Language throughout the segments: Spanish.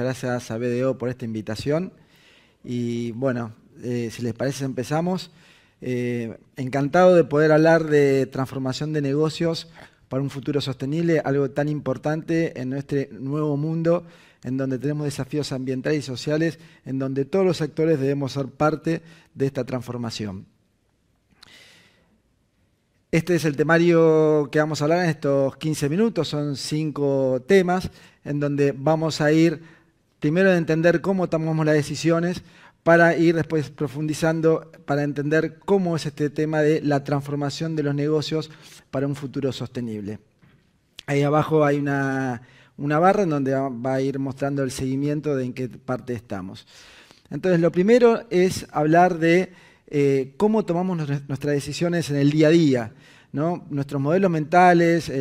Gracias a BDO por esta invitación. Y bueno, si les parece empezamos. Encantado de poder hablar de transformación de negocios para un futuro sostenible, algo tan importante en nuestro nuevo mundo, en donde tenemos desafíos ambientales y sociales, en donde todos los sectores debemos ser parte de esta transformación. Este es el temario que vamos a hablar en estos 15 minutos, son 5 temas, en donde vamos a ir primero a entender cómo tomamos las decisiones, para ir después profundizando, para entender cómo es este tema de la transformación de los negocios para un futuro sostenible. Ahí abajo hay una barra en donde va a ir mostrando el seguimiento de en qué parte estamos. Entonces, lo primero es hablar de cómo tomamos nuestras decisiones en el día a día, ¿no? Nuestros modelos mentales,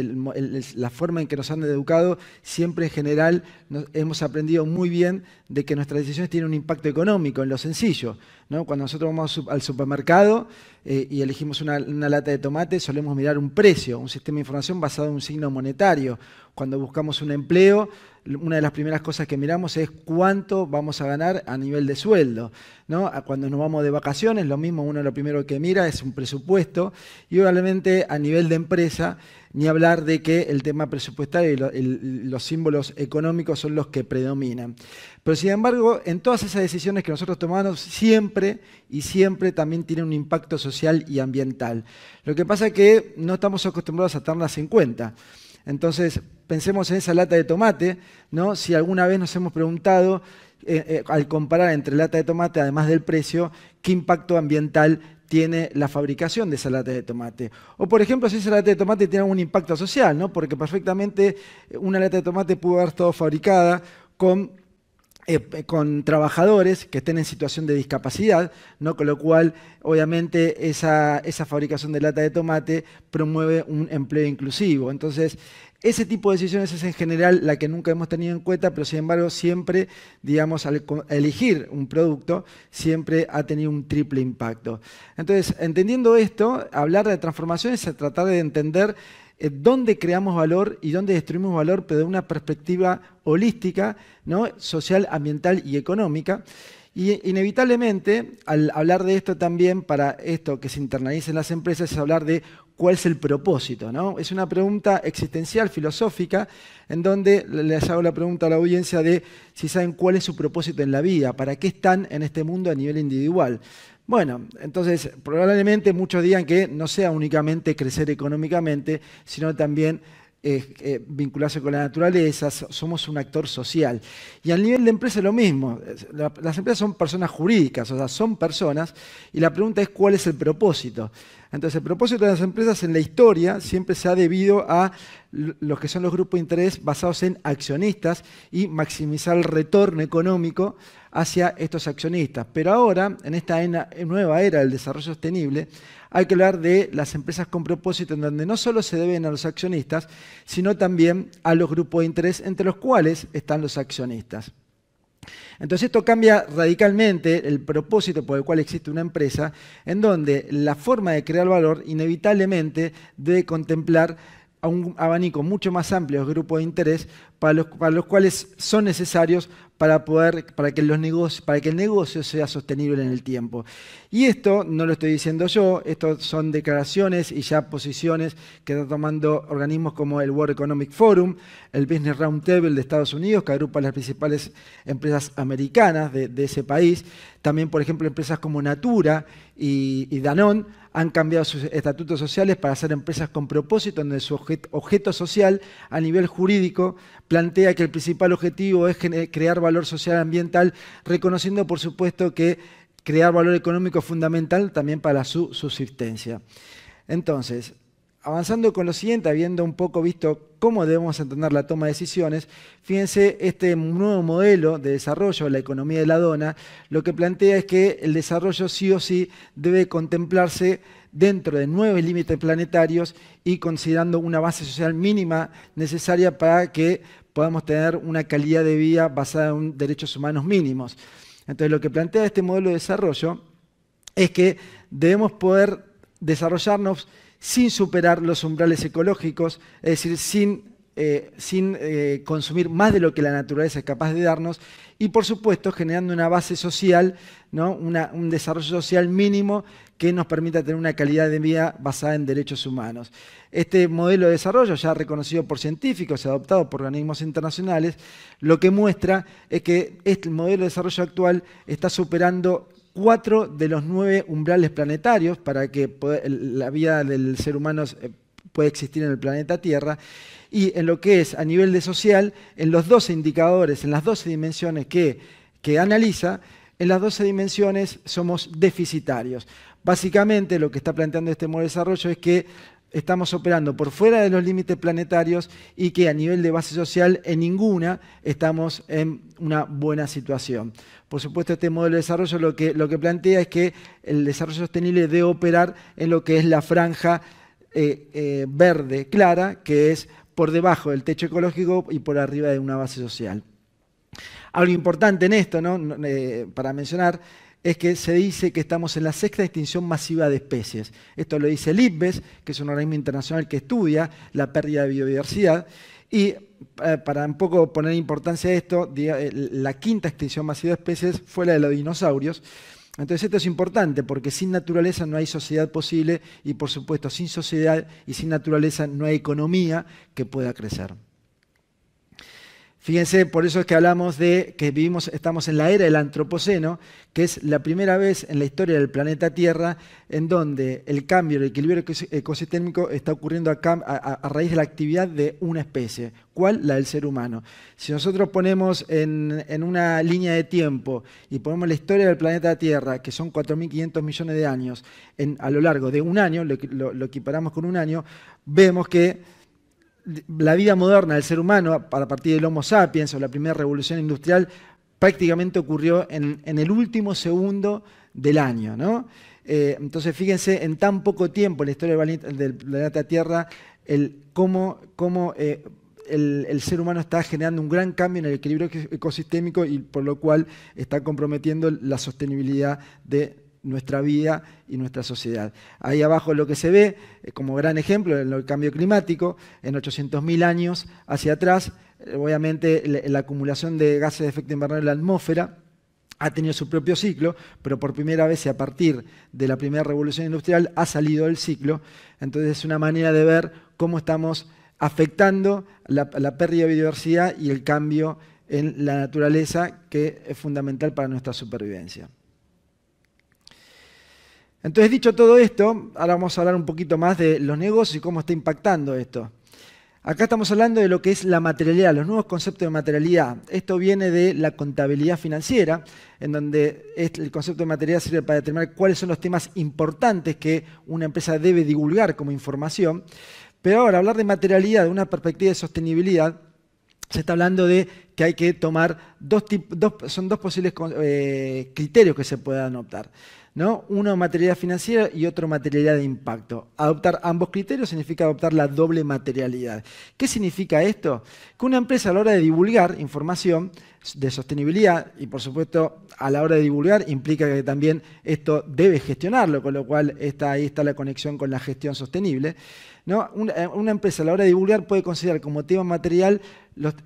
la forma en que nos han educado, siempre en general hemos aprendido muy bien de que nuestras decisiones tienen un impacto económico en lo sencillo, ¿no? Cuando nosotros vamos al supermercado y elegimos una lata de tomate, solemos mirar un precio, un sistema de información basado en un signo monetario. Cuando buscamos un empleo, una de las primeras cosas que miramos es cuánto vamos a ganar a nivel de sueldo, ¿no? Cuando nos vamos de vacaciones, lo mismo, uno lo primero que mira es un presupuesto, y obviamente a nivel de empresa, ni hablar de que el tema presupuestario y los símbolos económicos son los que predominan. Pero sin embargo, en todas esas decisiones que nosotros tomamos, siempre también tienen un impacto social y ambiental. Lo que pasa es que no estamos acostumbrados a tenerlas en cuenta. Entonces, pensemos en esa lata de tomate, ¿no? Si alguna vez nos hemos preguntado, al comparar entre lata de tomate, además del precio, qué impacto ambiental tiene la fabricación de esa lata de tomate. O, por ejemplo, si esa lata de tomate tiene algún impacto social, ¿no? Porque perfectamente una lata de tomate pudo haber estado fabricada con trabajadores que estén en situación de discapacidad, ¿no? Con lo cual, obviamente, esa fabricación de lata de tomate promueve un empleo inclusivo. Entonces, ese tipo de decisiones es en general la que nunca hemos tenido en cuenta, pero sin embargo siempre, digamos, al elegir un producto, siempre ha tenido un triple impacto. Entonces, entendiendo esto, hablar de transformación es tratar de entender dónde creamos valor y dónde destruimos valor, pero de una perspectiva holística, ¿no? Social, ambiental y económica. Y inevitablemente, al hablar de esto también, para esto que se internalice en las empresas, es hablar de cuál es el propósito, ¿no? Es una pregunta existencial, filosófica, en donde les hago la pregunta a la audiencia de si saben cuál es su propósito en la vida, para qué están en este mundo a nivel individual. Bueno, entonces probablemente muchos digan que no sea únicamente crecer económicamente, sino también vincularse con la naturaleza, somos un actor social. Y al nivel de empresa es lo mismo, las empresas son personas jurídicas, o sea, son personas, y la pregunta es cuál es el propósito. Entonces, el propósito de las empresas en la historia siempre se ha debido a los que son los grupos de interés basados en accionistas y maximizar el retorno económico hacia estos accionistas. Pero ahora, en esta nueva era del desarrollo sostenible, hay que hablar de las empresas con propósito en donde no solo se deben a los accionistas, sino también a los grupos de interés entre los cuales están los accionistas. Entonces esto cambia radicalmente el propósito por el cual existe una empresa, en donde la forma de crear valor inevitablemente debe contemplar a un abanico mucho más amplio de grupos de interés para los cuales son necesarios para que el negocio sea sostenible en el tiempo. Y esto no lo estoy diciendo yo, esto son declaraciones y ya posiciones que están tomando organismos como el World Economic Forum, el Business Roundtable de Estados Unidos, que agrupa las principales empresas americanas de ese país. También, por ejemplo, empresas como Natura y Danone han cambiado sus estatutos sociales para ser empresas con propósito, donde su objeto social a nivel jurídico plantea que el principal objetivo es crear valor social y ambiental, reconociendo, por supuesto, que crear valor económico es fundamental también para su subsistencia. Entonces, avanzando con lo siguiente, habiendo un poco visto cómo debemos entender la toma de decisiones, fíjense, este nuevo modelo de desarrollo de la economía de la dona, lo que plantea es que el desarrollo sí o sí debe contemplarse dentro de 9 límites planetarios y considerando una base social mínima necesaria para que podamos tener una calidad de vida basada en derechos humanos mínimos. Entonces, lo que plantea este modelo de desarrollo es que debemos poder desarrollarnos sin superar los umbrales ecológicos, es decir, sin sin consumir más de lo que la naturaleza es capaz de darnos y, por supuesto, generando una base social, ¿no? Un desarrollo social mínimo que nos permita tener una calidad de vida basada en derechos humanos. Este modelo de desarrollo, ya reconocido por científicos y adoptado por organismos internacionales, lo que muestra es que este modelo de desarrollo actual está superando 4 de los 9 umbrales planetarios para que la vida del ser humano pueda existir en el planeta Tierra. Y en lo que es a nivel de social, en los 12 indicadores, en las 12 dimensiones que analiza, en las 12 dimensiones somos deficitarios. Básicamente lo que está planteando este modelo de desarrollo es que estamos operando por fuera de los límites planetarios y que a nivel de base social en ninguna estamos en una buena situación. Por supuesto, este modelo de desarrollo lo que plantea es que el desarrollo sostenible debe operar en lo que es la franja verde clara, que es por debajo del techo ecológico y por arriba de una base social. Algo importante en esto, ¿no? Para mencionar, es que se dice que estamos en la 6ª extinción masiva de especies. Esto lo dice el IPBES, que es un organismo internacional que estudia la pérdida de biodiversidad. Y para un poco poner importancia a esto, la 5ª extinción masiva de especies fue la de los dinosaurios. Entonces esto es importante porque sin naturaleza no hay sociedad posible y, por supuesto, sin sociedad y sin naturaleza no hay economía que pueda crecer. Fíjense, por eso es que hablamos de que estamos en la era del antropoceno, que es la primera vez en la historia del planeta Tierra en donde el cambio, el equilibrio ecosistémico está ocurriendo a raíz de la actividad de una especie. ¿Cuál? La del ser humano. Si nosotros ponemos en una línea de tiempo y ponemos la historia del planeta Tierra, que son 4.500 millones de años, a lo largo de un año, lo equiparamos con un año, vemos que la vida moderna del ser humano, a partir del Homo sapiens o la primera revolución industrial, prácticamente ocurrió en el último segundo del año, ¿no? Entonces, fíjense, en tan poco tiempo en la historia del planeta Tierra, cómo el ser humano está generando un gran cambio en el equilibrio ecosistémico y por lo cual está comprometiendo la sostenibilidad de nuestra vida y nuestra sociedad. Ahí abajo lo que se ve como gran ejemplo en el cambio climático, en 800.000 años hacia atrás, obviamente la acumulación de gases de efecto invernadero en la atmósfera ha tenido su propio ciclo, pero por primera vez y a partir de la primera revolución industrial ha salido del ciclo. Entonces es una manera de ver cómo estamos afectando la pérdida de biodiversidad y el cambio en la naturaleza, que es fundamental para nuestra supervivencia. Entonces, dicho todo esto, ahora vamos a hablar un poquito más de los negocios y cómo está impactando esto. Acá estamos hablando de lo que es la materialidad, los nuevos conceptos de materialidad. Esto viene de la contabilidad financiera, en donde el concepto de materialidad sirve para determinar cuáles son los temas importantes que una empresa debe divulgar como información. Pero ahora, hablar de materialidad de una perspectiva de sostenibilidad, se está hablando de que hay que tomar son dos posibles criterios que se puedan adoptar, ¿no? Uno, materialidad financiera, y otro, materialidad de impacto. Adoptar ambos criterios significa adoptar la doble materialidad. ¿Qué significa esto? Que una empresa, a la hora de divulgar información de sostenibilidad, y por supuesto a la hora de divulgar implica que también esto debe gestionarlo, con lo cual ahí está la conexión con la gestión sostenible, ¿no? Una empresa, a la hora de divulgar, puede considerar como tema material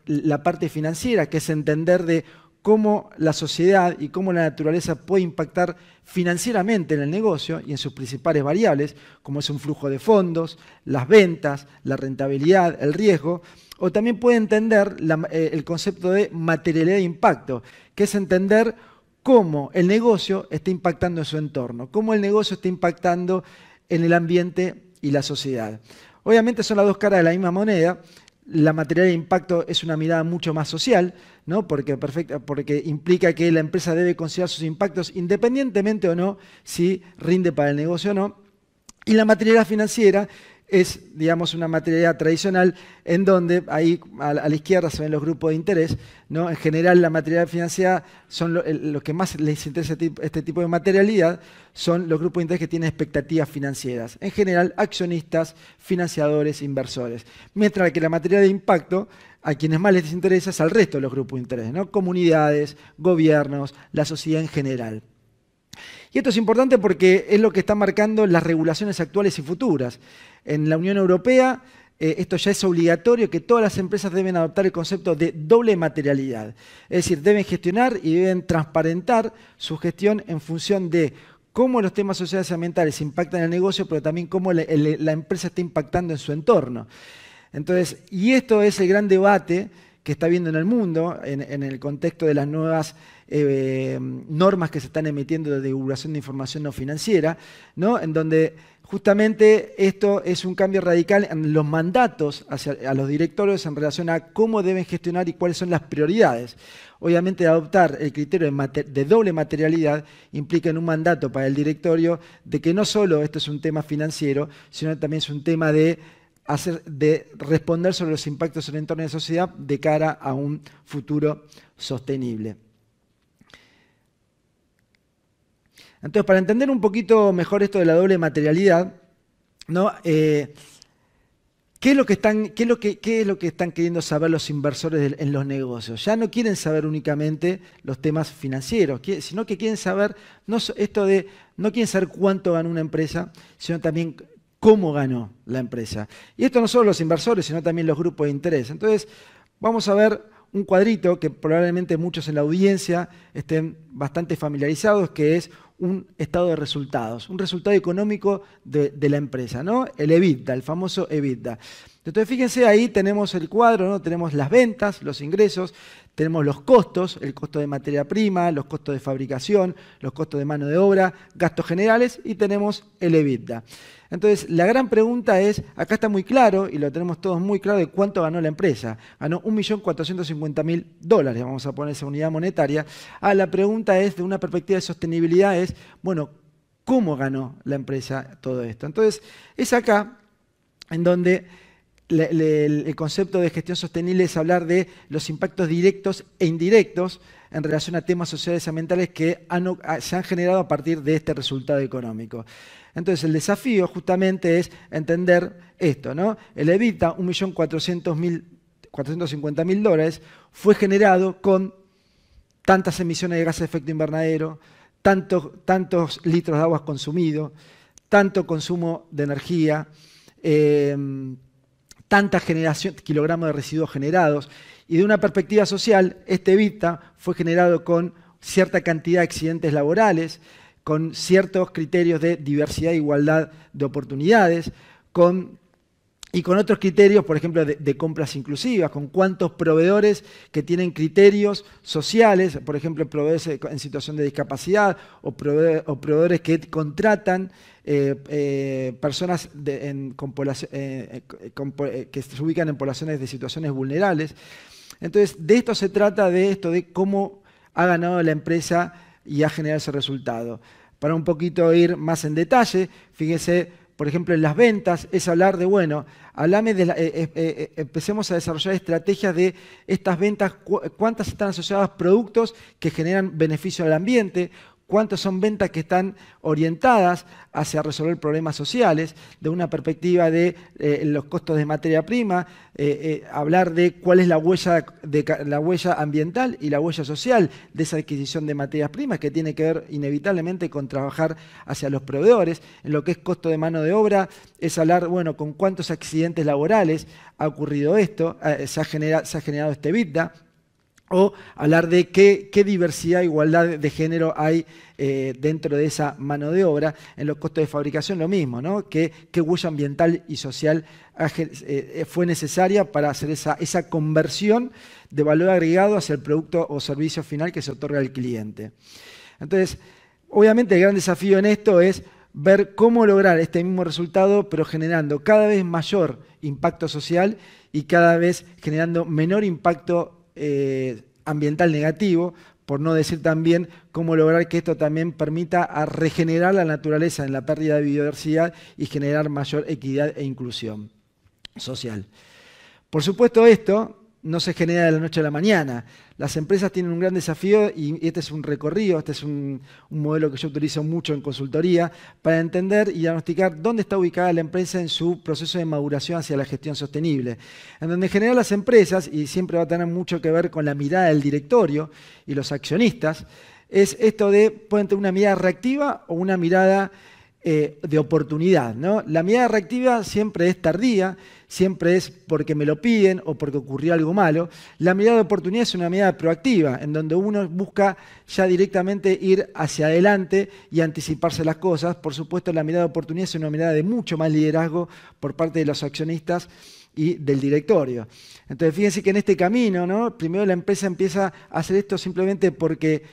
la parte financiera, que es entender de cómo la sociedad y cómo la naturaleza puede impactar financieramente en el negocio y en sus principales variables, como es un flujo de fondos, las ventas, la rentabilidad, el riesgo, o también puede entender el concepto de materialidad de impacto, que es entender cómo el negocio está impactando en su entorno, cómo el negocio está impactando en el ambiente y la sociedad. Obviamente son las dos caras de la misma moneda. La materialidad de impacto es una mirada mucho más social, ¿no? Porque implica que la empresa debe considerar sus impactos independientemente o no si rinde para el negocio o no. Y la materialidad financiera es, digamos, una materialidad tradicional en donde ahí a la izquierda se ven los grupos de interés, ¿no? En general, la materialidad financiera son los que más les interesa este tipo de materialidad, son los grupos de interés que tienen expectativas financieras. En general, accionistas, financiadores, inversores. Mientras que la materialidad de impacto, a quienes más les interesa es al resto de los grupos de interés, ¿no? Comunidades, gobiernos, la sociedad en general. Y esto es importante porque es lo que están marcando las regulaciones actuales y futuras. En la Unión Europea esto ya es obligatorio, que todas las empresas deben adoptar el concepto de doble materialidad. Es decir, deben gestionar y deben transparentar su gestión en función de cómo los temas sociales y ambientales impactan en el negocio, pero también cómo la empresa está impactando en su entorno. Entonces, y esto es el gran debate que está habiendo en el mundo, en el contexto de las nuevas normas que se están emitiendo de divulgación de información no financiera, ¿no? En donde justamente esto es un cambio radical en los mandatos a los directorios en relación a cómo deben gestionar y cuáles son las prioridades. Obviamente, adoptar el criterio de doble materialidad implica en un mandato para el directorio de que no solo esto es un tema financiero, sino también es un tema de responder sobre los impactos en el entorno de la sociedad de cara a un futuro sostenible. Entonces, para entender un poquito mejor esto de la doble materialidad, ¿no? ¿Qué es lo que están queriendo saber los inversores en los negocios? Ya no quieren saber únicamente los temas financieros, sino que quieren saber, no quieren saber cuánto ganó una empresa, sino también cómo ganó la empresa. Y esto no solo los inversores, sino también los grupos de interés. Entonces, vamos a ver un cuadrito que probablemente muchos en la audiencia estén bastante familiarizados, que es un estado de resultados, un resultado económico de la empresa, ¿no? El EBITDA, el famoso EBITDA. Entonces, fíjense, ahí tenemos el cuadro, ¿no? Tenemos las ventas, los ingresos, tenemos los costos, el costo de materia prima, los costos de fabricación, los costos de mano de obra, gastos generales, y tenemos el EBITDA. Entonces, la gran pregunta es, acá está muy claro, y lo tenemos todos muy claro, de cuánto ganó la empresa. Ganó $1.450.000, vamos a poner esa unidad monetaria. La pregunta es, de una perspectiva de sostenibilidad, es, bueno, ¿cómo ganó la empresa todo esto? Entonces, es acá en donde el concepto de gestión sostenible es hablar de los impactos directos e indirectos en relación a temas sociales y ambientales que se han generado a partir de este resultado económico. Entonces, el desafío justamente es entender esto, ¿no? El EBITDA, $1.450.000, fue generado con tantas emisiones de gases de efecto invernadero, tantos litros de agua consumidos, tanto consumo de energía, tanta generación, kilogramos de residuos generados. Y de una perspectiva social, este EBITDA fue generado con cierta cantidad de accidentes laborales, con ciertos criterios de diversidad e igualdad de oportunidades, y con otros criterios, por ejemplo, de compras inclusivas, con cuántos proveedores que tienen criterios sociales, por ejemplo, proveedores en situación de discapacidad o proveedores que contratan personas que se ubican en poblaciones de situaciones vulnerables. Entonces, de esto se trata, de cómo ha ganado la empresa y ha generado ese resultado. Para un poquito ir más en detalle, fíjense, por ejemplo, en las ventas, es hablar de, bueno, empecemos a desarrollar estrategias de estas ventas, cuántas están asociadas a productos que generan beneficio al ambiente, cuántas son ventas que están orientadas hacia resolver problemas sociales, de una perspectiva de los costos de materia prima, hablar de cuál es la huella ambiental y la huella social de esa adquisición de materias primas, que tiene que ver inevitablemente con trabajar hacia los proveedores. En lo que es costo de mano de obra, es hablar, bueno, con cuántos accidentes laborales ha ocurrido esto, se ha generado este EBITDA. O hablar de qué diversidad e igualdad de género hay dentro de esa mano de obra. En los costos de fabricación lo mismo, ¿no? ¿Qué huella ambiental y social fue necesaria para hacer esa conversión de valor agregado hacia el producto o servicio final que se otorga al cliente? Entonces, obviamente el gran desafío en esto es ver cómo lograr este mismo resultado, pero generando cada vez mayor impacto social y cada vez generando menor impacto ambiental negativo, por no decir también cómo lograr que esto también permita a regenerar la naturaleza en la pérdida de biodiversidad y generar mayor equidad e inclusión social. Por supuesto, esto no se genera de la noche a la mañana. Las empresas tienen un gran desafío y este es un recorrido, este es un modelo que yo utilizo mucho en consultoría para entender y diagnosticar dónde está ubicada la empresa en su proceso de maduración hacia la gestión sostenible. En donde en general las empresas, y siempre va a tener mucho que ver con la mirada del directorio y los accionistas, es esto de, pueden tener una mirada reactiva o una mirada de oportunidad, ¿no? La mirada reactiva siempre es tardía, siempre es porque me lo piden o porque ocurrió algo malo. La mirada de oportunidad es una mirada proactiva, en donde uno busca ya directamente ir hacia adelante y anticiparse las cosas. Por supuesto, la mirada de oportunidad es una mirada de mucho más liderazgo por parte de los accionistas y del directorio. Entonces, fíjense que en este camino, ¿no? Primero la empresa empieza a hacer esto simplemente porque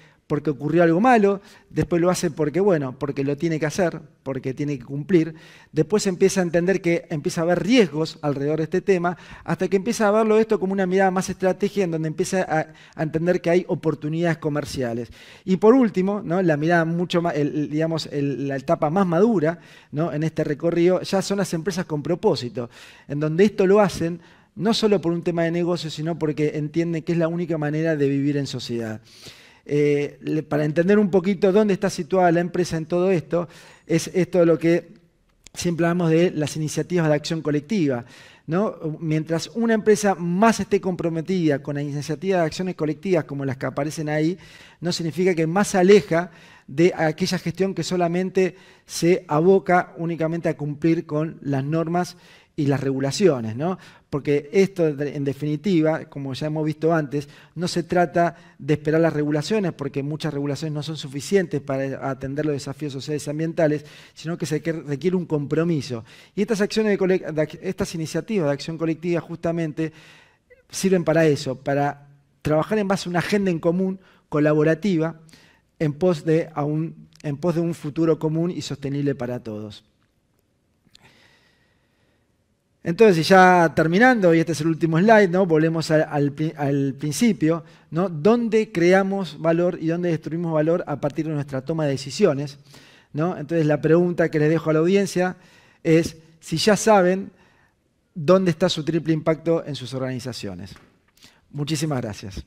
ocurrió algo malo, después lo hace porque, bueno, porque lo tiene que hacer, porque tiene que cumplir. Después empieza a entender que empieza a haber riesgos alrededor de este tema, hasta que empieza a verlo esto como una mirada más estratégica, en donde empieza a entender que hay oportunidades comerciales. Y por último, ¿no? La mirada mucho más, digamos, la etapa más madura, ¿no? En este recorrido, ya son las empresas con propósito, en donde esto lo hacen no solo por un tema de negocio, sino porque entienden que es la única manera de vivir en sociedad. Para entender un poquito dónde está situada la empresa en todo esto, es esto de lo que siempre hablamos de las iniciativas de acción colectiva, ¿no? Mientras una empresa más esté comprometida con las iniciativas de acciones colectivas como las que aparecen ahí, no significa que más se aleja de aquella gestión que solamente se aboca únicamente a cumplir con las normas y las regulaciones, ¿no? Porque esto, en definitiva, como ya hemos visto antes, no se trata de esperar las regulaciones, porque muchas regulaciones no son suficientes para atender los desafíos sociales y ambientales, sino que se requiere un compromiso. Y estas iniciativas de acción colectiva justamente sirven para eso, para trabajar en base a una agenda en común, colaborativa, en pos de un futuro común y sostenible para todos. Entonces, ya terminando, y este es el último slide, ¿no? Volvemos al principio, ¿no? ¿Dónde creamos valor y dónde destruimos valor a partir de nuestra toma de decisiones, ¿no? Entonces, la pregunta que les dejo a la audiencia es si ya saben dónde está su triple impacto en sus organizaciones. Muchísimas gracias.